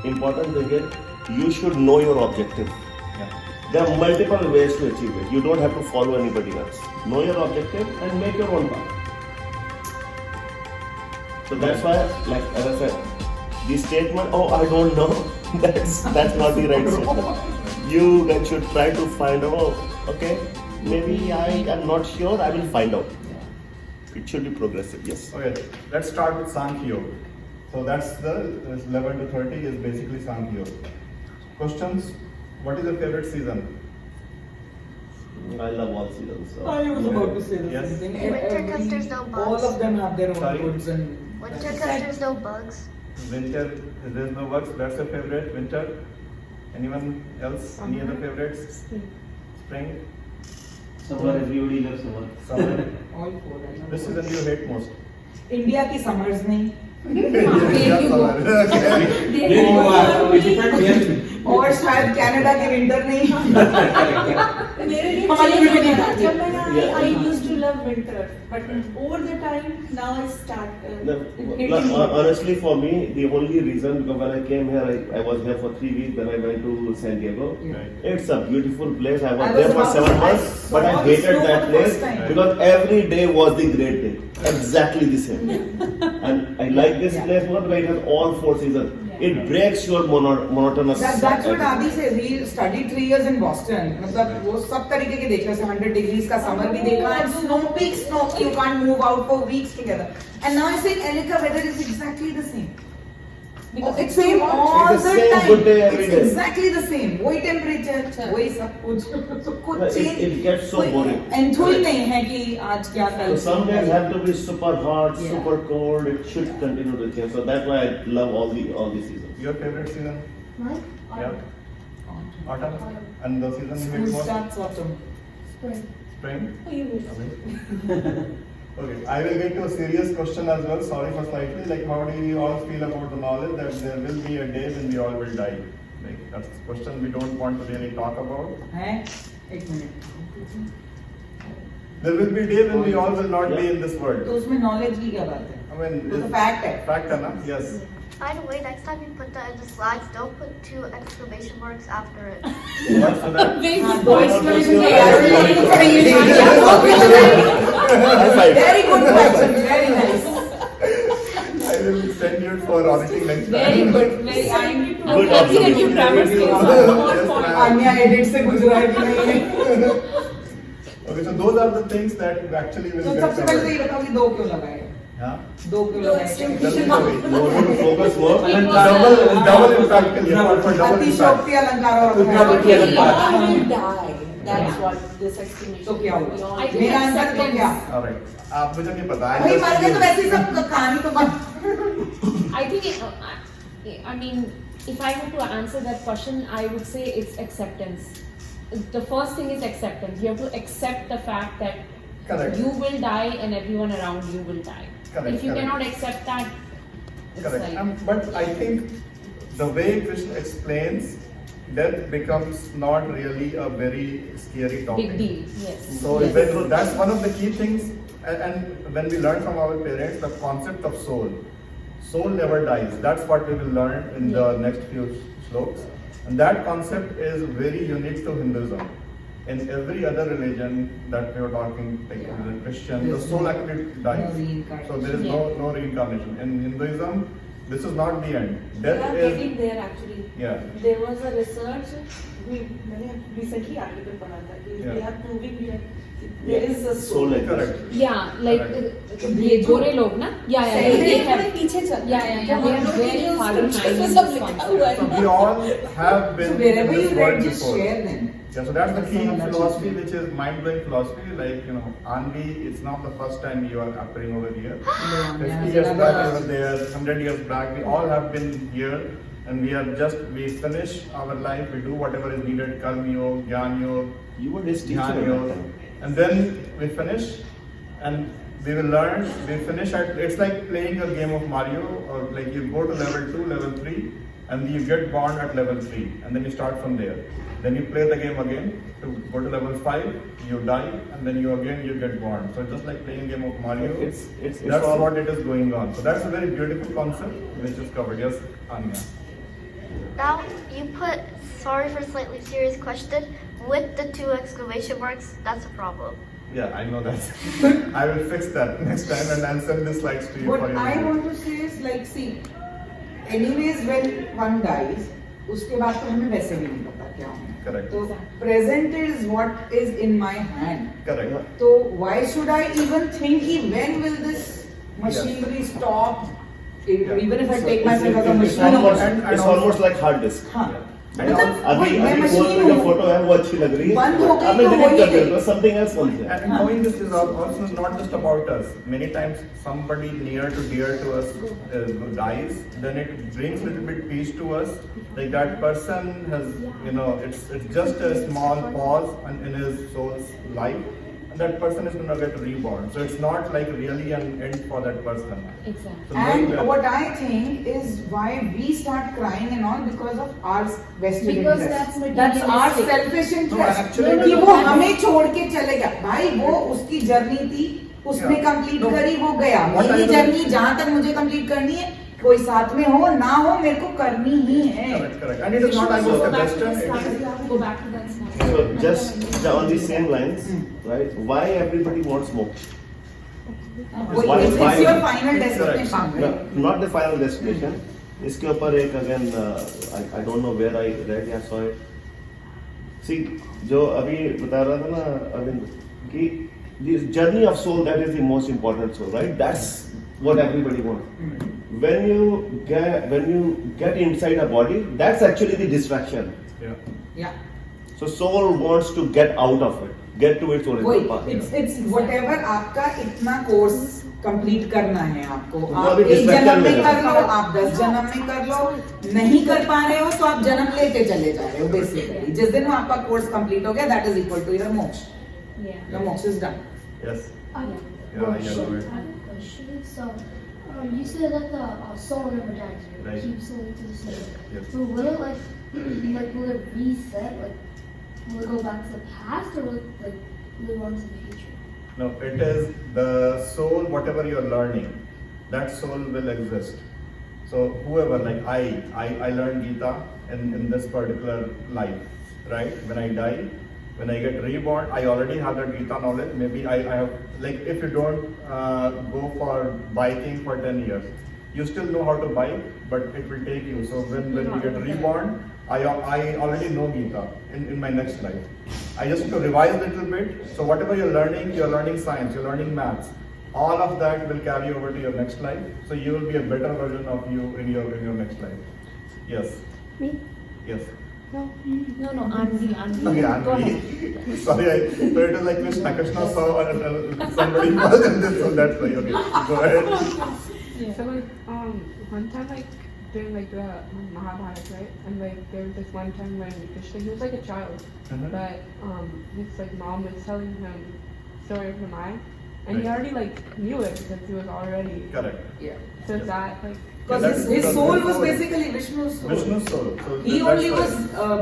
important thing is you should know your objective. Yeah. There are multiple ways to achieve it. You don't have to follow anybody else. Know your objective and make your own path. So that's why, like as I said, the statement, "Oh, I don't know," that's not the right statement. You guys should try to find out. Oh, okay, maybe I am not sure. I will find out. It should be progressive. Yes. Okay, let's start with Sankhya. So that's the 11 to 30 is basically Sankhya. Questions? What is your favorite season? I love all seasons. So. I was about to say the Yes. same thing. Winter because there's no bugs. All of them have their own Sorry? goods and Winter because there's no bugs. Winter, there's no works. That's your favorite. Winter. Anyone else? Any other favorites? Spring. Summer, everybody loves summer. Summer. all four. I love This all. season you hate most. India की summers नहीं Yeah, summer. और शायद Canada के winter नहीं मेरे लिए हमारी change भी नहीं हो गया। आती। जब मैं यहाँ आई, I used to love winter, but over the time now I start hating it. Honestly, for me, the only reason because when I came here, I was here for 3 weeks. Then I went to San Diego. Right. It's a beautiful place. I I was was there for about 7 to- months, I but I saw the hated snow that for the place first time. because every day was the great day, exactly the same. And I like this Yeah. place more because it has all 4 seasons. It breaks your monotonous. That's what Adi says. He studied 3 years in Boston. मतलब वो सब तरीके के देखा, जैसे 100 degrees का summer भी देखा, and snow peaks, snow you can't move out for weeks together. And now I think LA का weather is exactly the same. Because it's same all It's the the same time. good day every It's day. exactly the same. वही temperature, वही सब कुछ. So कुछ It- change. it gets so boring. Enthuse नहीं है कि आज क्या कल. So some days have to be super hot, Yeah. super cold. It should continue to change. So that's why I love all the seasons. Your favorite season? Mine? Yeah. Autumn. And the season you hate School most? starts autumn. Spring. Spring. Oh, you will. Okay, I will get to a serious question as well. Sorry for slightly. Like, how do you all feel about the knowledge that there will be a day when we all will die? Like, that's a question we don't want to really talk about. हैं? एक minute. There will be a day when we all will not be in this world. तो उसमें knowledge की क्या बात है? I mean, वो तो it's fact है. fact है ना? Yes. By the way, next time you put that in the slides, don't put 2 exclamation marks after it. What's that? हाँ, दो exclamation के यार High five. Very good question. Very nice. I will send you for auditing next time. Very good. Very. I'm Good happy that your grammar skills are on Yes, point. ma'am. अन्य edit से गुजरा है कि नहीं है? Okay, so those are the things that actually will तो get सबसे पहले तो covered. ये बताओ कि दो क्यों लगाए? हाँ? दो क्यों दो लगाए? extension No, you focus more. Double impact के लिए, for double impact. अतिशयोक्ति अलंकार और अतिशयोक्ति अपने- अलंकार। I will die. That's what this explanation. तो क्या हुआ? I think मेरा आंसर तो क्या? acceptance. Alright. आप मुझे नहीं पता. भाई मर गए तो वैसे ही सब कहानी तो बन. I think, I mean, if I were to answer that question, I would say it's acceptance. The first thing is acceptance. You have to accept the fact that Correct. you will die and everyone around you will die. Correct, If you correct. cannot accept that, it's Correct. like... But I think the way Krishna explains, death becomes not really a very scary topic. Big deal, yes. So Yes. that's one of the key things. And when we learn from our parents, the concept of soul. Soul never dies. That's what we will learn in the next few slokas. And that concept is very unique to Hinduism. In every other religion that we were talking, like in Christian, the soul actually dies. No reincarnation. So there is no reincarnation. In Hinduism, this is not the end. We Death are is getting there actually. yeah. There was a research. मैंने recently article पढ़ा था कि Yeah. they are proving that there is a Soul soul. like Correct. Yeah, like Correct. ये गोरे लोग ना? Yeah, they have... पीछे चल. Yeah, they are very far behind in सब this लिखा concept. हुआ So है. we all have been So in wherever this you world read, just before. share them. Yeah, so that's the key That's all philosophy, that which is mind-blowing philosophy. Like, you know, Anvi, it's not the first time you are appearing over here. 50 years back you were there, 100 years back, we all have been here. And we finish our life, we do whatever is needed, Karma Yoga, Jnana Yoga, You were his teacher Jnana at that Yoga. time. And then we finish, and we will learn, we finish at, it's like playing a game of Mario, or like you go to level 2, level 3, and you get born at level 3, and then you start from there. Then you play the game again, to go to level 5, you die, and then you get born. So just like playing a game of Mario, It's that's all- what it is going on. So that's a very beautiful concept, which is covered. Yes, Anya. Now you put sorry for slightly serious question with the 2 exclamation marks. That's a problem. Yeah, I know that. I will fix that next time and I'll send the slides to you. What for your I review. want to say is like, see, anyways when one dies, उसके बाद तो हमें वैसे भी नहीं पता क्या होना है. Correct. तो present is what is in my hand. Correct. So why should I even think कि when will this machinery stop? Yeah. Even if I So take myself as a it's machine. almost, and it's also- almost like hard disk. हाँ. And मतलब अभी वही, मैं अभी machine phone में जो हूँ. फोटो है वो अच्छी लग रही है. बंद हो गई अभी तो हो delete ही कर गई. दो, something else comes there. And knowing this is also not just about us. Many times somebody near to dear to us dies, then it brings a little bit peace to us. Like that person has, it's just a small pause in his soul's life. And that person is going to get reborn. So it's not like really an end for that person. Exactly. So knowing And that- what I think is why we start crying and all because of our vested Because interest. that's our materialistic. selfish interest. actually- कि वो हमें छोड़ के चले गया. भाई वो उसकी जर्नी थी, उसने Yeah. Complete No. करी, वो गया. What मेरी I will- जर्नी जहाँ तक मुझे कंप्लीट करनी है, कोई साथ में हो ना हो मेरे को करनी ही है. Correct. And it is not So about go the back to Western. the it slide. is- Go back to that slide. So just on the same lines, right? Why everybody wants moksha? वही, Why- it's why- your final destination. No, not the final destination. इसके ऊपर एक again, I don't know where I read या saw it. See, जो अभी बता रहा था ना अरविंद कि this journey of soul, that is the most important soul, right? That's what everybody wants. When you get inside a body, that's actually the distraction. Yeah. Yeah. So soul wants to get out of it, get to its original path. वही, it's whatever आपका इतना course complete करना है आपको. वो आप अभी एक distraction जन्म में में कर है. लो, आप 10 जन्म में कर लो, नहीं कर पा रहे हो तो आप जन्म लेते चले जा रहे हो बेसिकली. जिस दिन वो आपका कोर्स कंप्लीट हो गया, that is equal to your moksha. Yeah. Your moksha is done. Yes. Yeah. Yeah, I get it. I have a question. So, you said that the soul never dies. It Right. keeps going to the same. Yes. So, will it will it reset? Will it go back to the past, or will it move on to the future? No, it is the soul, whatever you are learning, that soul will exist. So whoever, like I learned Gita in this particular life, right? When I die, when I get reborn, I already have that Gita knowledge. Maybe I have, like if you don't go for biking for 10 years, you still know how to bike, but it will take you. So when you get reborn, I already know Gita in my next life. I just need to revise a little bit. So whatever you're learning science, you're learning maths, all of that will carry over to your next life. So you will be a better version of you in your next life. Yes. Me? Yes. No, Anvi. Okay, Go and ahead. sorry, so it is like Krishna saw somebody was in this, so that's why. Okay, go ahead. So one time during the Mahabharata, right? And there was this one time when Krishna, he was like a child, Mhm. but his mom was telling him story of Ramaya, and he Right. already knew it because he was already. Correct. Yeah. So is that Because his soul was basically Vishnu's soul. Vishnu's soul. So He that's only why- was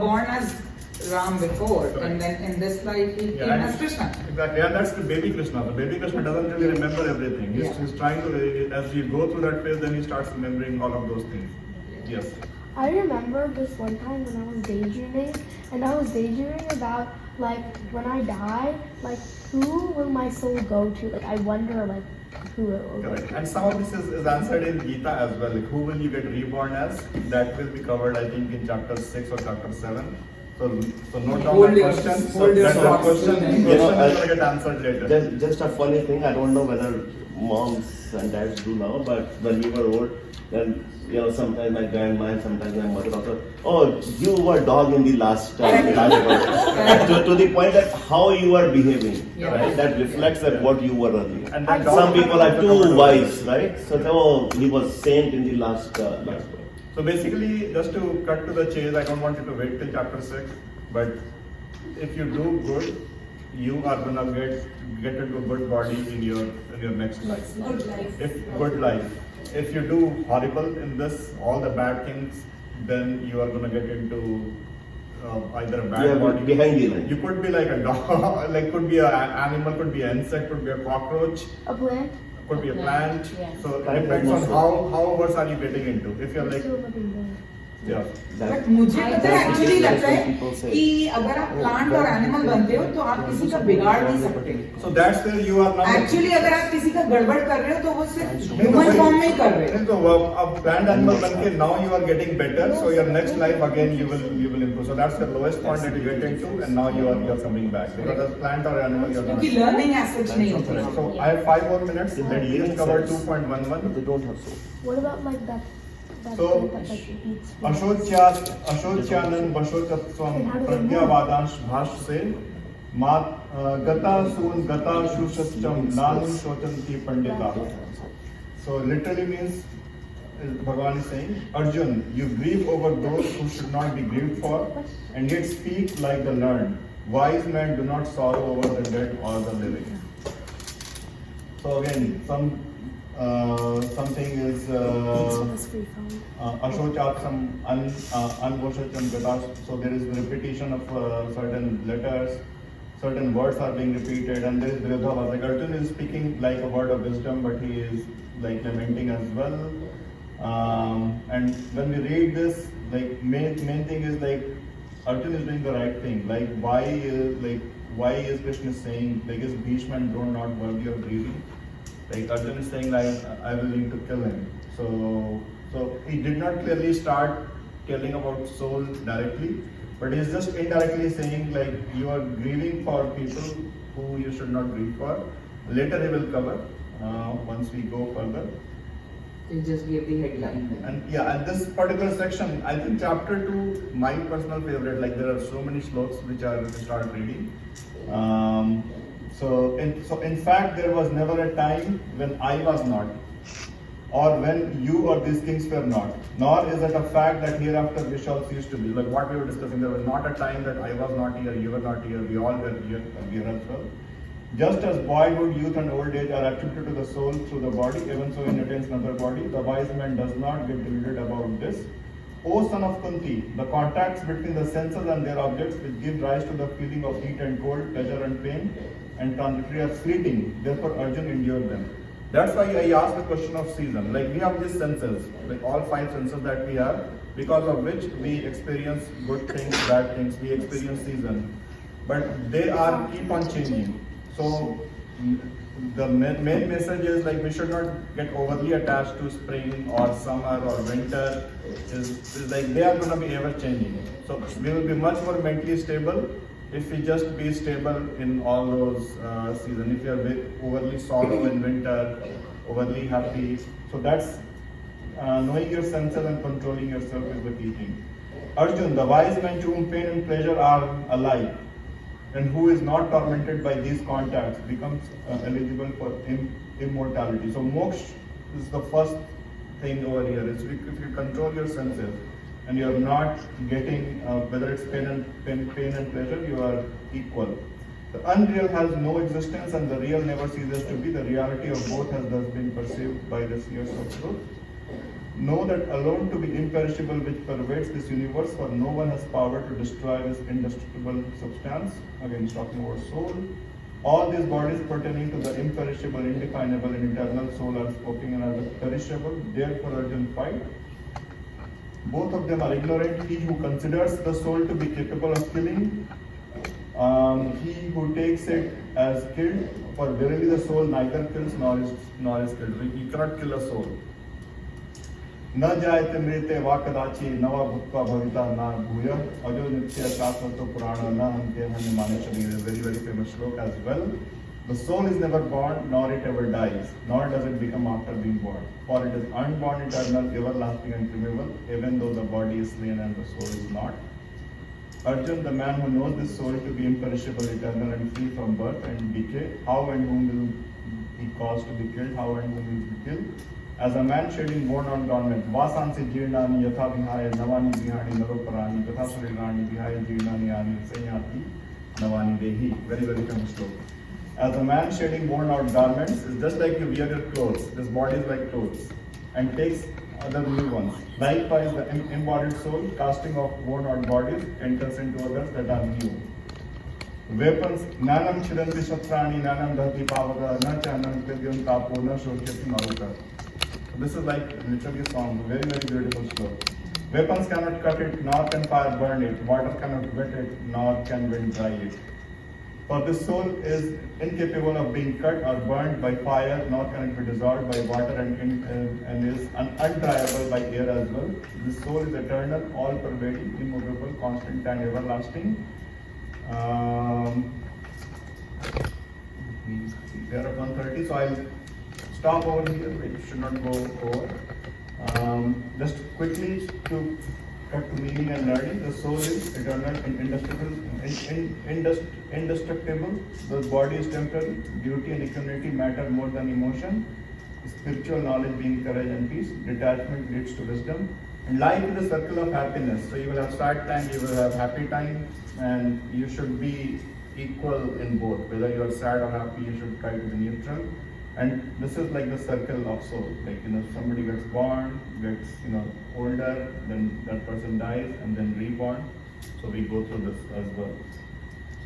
born as Ram before, Correct. and then in this life he Yeah, came and- as Krishna. Exactly, and that's the baby Krishna. The baby Krishna doesn't really remember everything. He's, Yeah. he's trying to, as you go through that phase, then he starts remembering all of those things. Yes. I remember this one time when I was daydreaming, and I was daydreaming about when I die, who will my soul go to? I wonder who it will go Correct. to. And some of this is answered in Gita as well. Like who will you get reborn as? That will be covered, I think, in chapter 6 or chapter 7. So note down Hold that your- question. So hold your that's the thoughts. question. You know, Question is going to get answered later. Just a funny thing, I don't know whether moms and dads do now, but when we were old, then sometimes my grandma and sometimes my mother also, oh, you were dog in the last one. to the point that how you are behaving, Yeah. right? That reflects that what you were earlier. And that Some dog- people are too wise, right? So they, oh, he was saint in the last one. So basically, just to cut to the chase, I don't want you to wait till chapter 6, but if you do good, you are gonna get into a good body in your next life. Good life. If good life. If you do horrible in this, all the bad things, then you are gonna get into either a bad Yeah, body. behind the line. You could be like a dog, could be an animal, could be an insect, could be a cockroach, A plant? could be a plant. Yeah. So it Plant depends on was also- how worse are you getting into. If you're like Still living there. Yeah. But मुझे पता है actually लगता है people say. कि अगर आप plant और animal बनते हो तो आप किसी का बिगाड़ नहीं सकते. So that's where you are now. Actually अगर आप किसी का गड़बड़ कर रहे हो तो वो सिर्फ ह्यूमन फॉर्म में ही कर रहे हो. So अब plant animal बनके now you are getting better. So your next life again you will improve. So that's the lowest point that you get into, and now you are coming back. Because as plant or animal you are क्योंकि not. Learning as such नहीं होती. So I have 5 more minutes. Let me just cover 2.11. They don't have soul. What about like that So, thing that like eats food? अशोच्यानन बशोचत्वम प्रज्ञावादांश भाष्य से गता सून गता शुशस्चम नानुम शोचन्ति Pandita. So literally means Bhagavan is saying, Arjun, you grieve over those who should not be grieved for, and yet speak like the learned. Wise men do not sorrow over the dead or the living. So again, something is Ashochatram Anvoshacham Gatas. So there is repetition of certain letters, certain words are being repeated, and there is Virodhavas. Like Arjun is speaking like a word of wisdom, but he is like lamenting as well. And when we read this, like main thing is like Arjun is doing the right thing. Like why is Krishna saying like is Bhishma and Drona not worthy of grieving? Like Arjun is saying like I will need to kill him. So he did not clearly start telling about soul directly, but he is just indirectly saying like you are grieving for people who you should not grieve for. Later he will cover once we go further. You just gave the headline. And yeah, and this particular section, I think chapter 2, my personal favorite. Like there are so many slokas which I will start reading. So in fact, there was never a time when I was not, or when you or these kings were not. Nor is it a fact that hereafter we shall cease to be. Like what we were discussing, there was not a time that I was not here, you were not here, we all were here as well. Just as boyhood, youth, and old age are attributed to the soul through the body, even so it attains another body. The wise man does not get deluded about this. O son of Kunti, the contacts between the senses and their objects which give rise to the feeling of heat and cold, pleasure and pain, and transitory are fleeting. Therefore, Arjun endured them. That's why I asked the question of season. Like we have these senses, like all 5 senses that we have, because of which we experience good things, bad things, we experience season. But they are keep on changing. So the main message is like we should not get overly attached to spring or summer or winter. Is like they are going to be ever changing. So we will be much more mentally stable if we just be stable in all those seasons. If you are overly sorrow in winter, overly happy. So that's knowing your senses and controlling yourself is the key thing. Arjun, the wise man to whom pain and pleasure are alike, and who is not tormented by these contacts, becomes eligible for immortality. So moksha is the first thing over here. Is if you control your senses and you are not getting whether it's pain and pleasure, you are equal. The unreal has no existence and the real never ceases to be. The reality of both has thus been perceived by the seers of truth. Know that alone to be imperishable which pervades this universe, for no one has power to destroy this indestructible substance. Again, he's talking about soul. All these bodies pertaining to the imperishable, indefinable, and eternal soul are spoken as perishable. Therefore, Arjun, fight. Both of them are ignorant. He who considers the soul to be capable of killing, he who takes it as killed, for verily the soul neither kills nor is killed. You cannot kill a soul. न जायते मृते वाकदाची नवा भुक्ता भविता ना भूय अजो नित्य शाश्वत पुराण न अंत्य हन्य माने शरीर. Very very famous shloka as well. The soul is never born, nor it ever dies, nor does it become after being born. For it is unborn, eternal, everlasting, and primeval, even though the body is slain and the soul is not. Arjun, the man who knows this soul to be imperishable, eternal, and free from birth and decay, how and whom will he cause to be killed? How and whom will be killed? As a man shedding worn-out garment, vasansi jirnani yatha vihaya navani vihani naroparani tatha sarirani vihaya jirnani ani sanyati navani dehi. Very very famous sloka. As a man shedding worn-out garments, is just like you wear your clothes. This body is like clothes, and takes other new ones. Likewise, the embodied soul, casting off worn-out bodies, enters into others that are new. Weapons, nanam chidanti shatrani, nanam dhati pavaka, na chanam pidyam tapo, na shokyati maruka. This is like literally a song, very very beautiful sloka. Weapons cannot cut it, nor can fire burn it. Water cannot wet it, nor can wind dry it. For this soul is incapable of being cut or burned by fire, nor can it be dissolved by water, and is untriable by air as well. This soul is eternal, all-pervading, immovable, constant, and everlasting. We are at 1:30, so I'll stop over here. It should not go over. Just quickly to cut to meaning and learning. The soul is eternal and indestructible. The body is temporal. Duty and equanimity matter more than emotion. Spiritual knowledge being courage and peace. Detachment leads to wisdom. And life is a circle of happiness. So you will have sad time, you will have happy time, and you should be equal in both. Whether you are sad or happy, you should try to be neutral. And this is like the circle of soul. Like, somebody gets born, gets, older, then that person dies, and then reborn. So we go through this as well.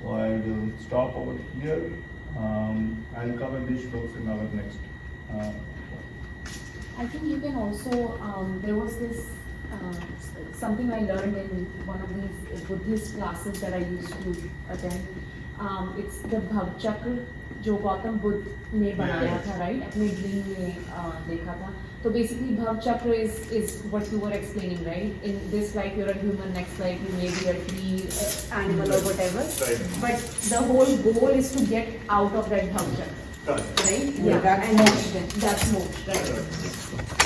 So I will stop over here. I'll cover these shlokas in our next. I think you can also, there was this, something I learned in one of these Buddhist classes that I used to attend. It's the Bhav Chakra, जो गौतम बुद्ध ने बनाया था, right? अपने dream में देखा था. So basically, Bhav Chakra is what you were explaining, right? In this life you're a human, next life you may be a tree, animal or whatever. Right. But the whole goal is to get out of that Bhav Chakra, right? Yeah, That's and moksha. that's moksha, right?